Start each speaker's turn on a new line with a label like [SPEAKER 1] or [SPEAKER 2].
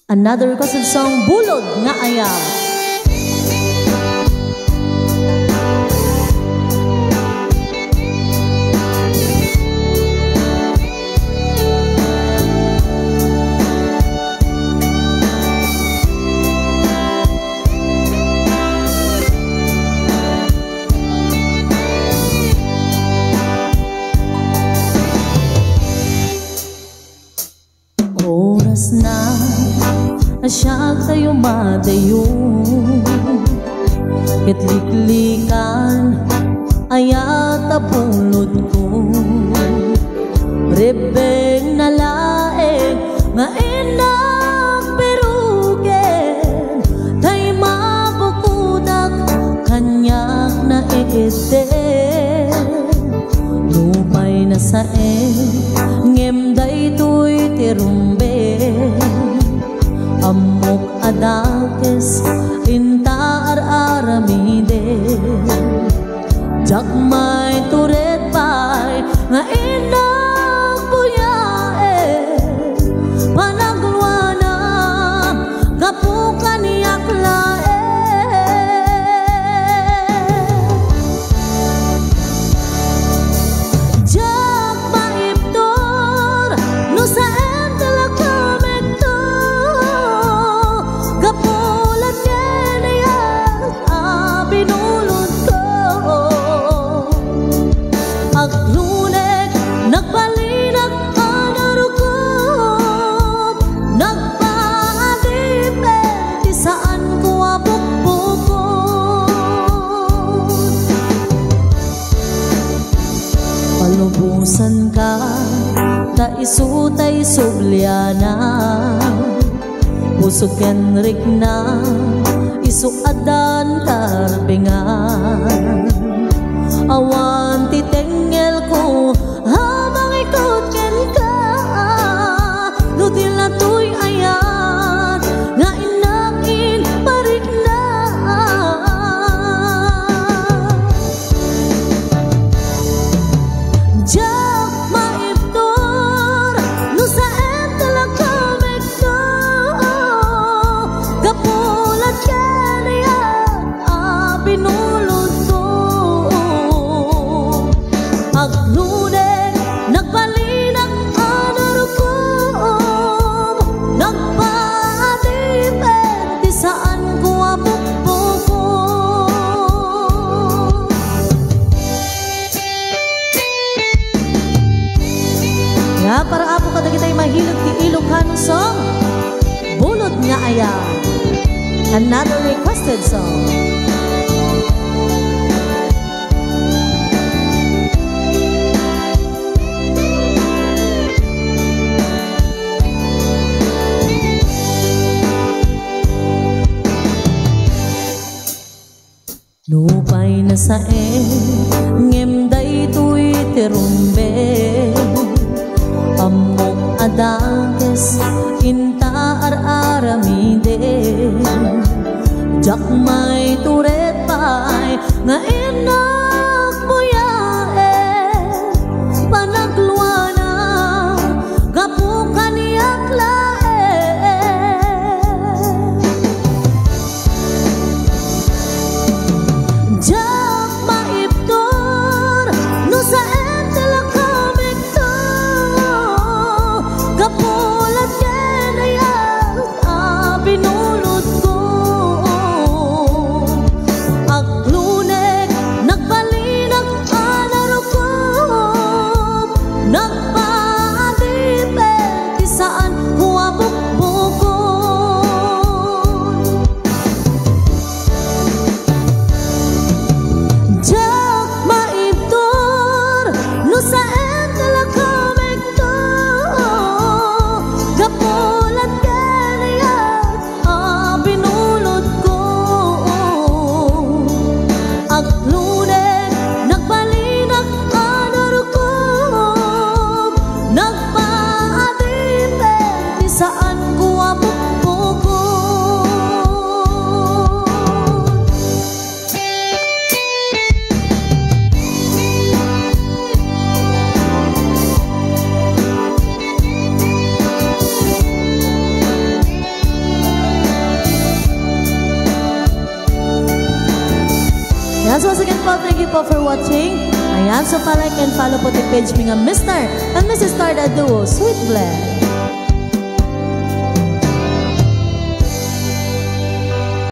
[SPEAKER 1] Another requested song, Bulod nga Ayaw. Oras na asya tayo madayon, kitliklikan ayat apulod ko, rebeng na laeng nga inak perugen, tay mabukudak kanyak na iiten, lumay na saeng ngemday to'y tirumbe, amok adakes intaar aramide, jakmay turet pay nga inak buyae, panagluana kapukan niyak lae. Palubusan ka, ta isutay subliana, pusok kenrik na, isuadan karbingan, awan titengel ko, habang ikot ken ka, lutil na tuy ayan, nga inakin parik na. Jak maiptor, no saan talaga mekto, kapulat kaniya, binulot ko. Aglunek, nagbalinag anar ko, nagpaadipet, di saan ko apukpukon. Ya, para apo kada kita'y mahilot ti Ilocano song, Bulod nga Ayaw. Another requested song. Lupay na saeng ngemday to'y tirumbe, amok adakes intaar aramide, jakmay turet pay nga inak buyae, panagluana kapukan niyak lae. Jak maiptor, no saan talaga mekto, kapulat kenaya, binulot ko. Aglunek, nagbalinag anar ko, nagpaadipet, di saan ko abukbukon. Jak maiptor, no saan talaga mekto, kapulat kaniya, binulot ko. Aglunek, nagbalinag anar ko, nagpaadipet, di saan ko abukbukon. once again po, thank you po for watching. Ayan, so pa-like and follow po the page mi nga Mr. and Mrs. Tarda Duo, Sweet Blend.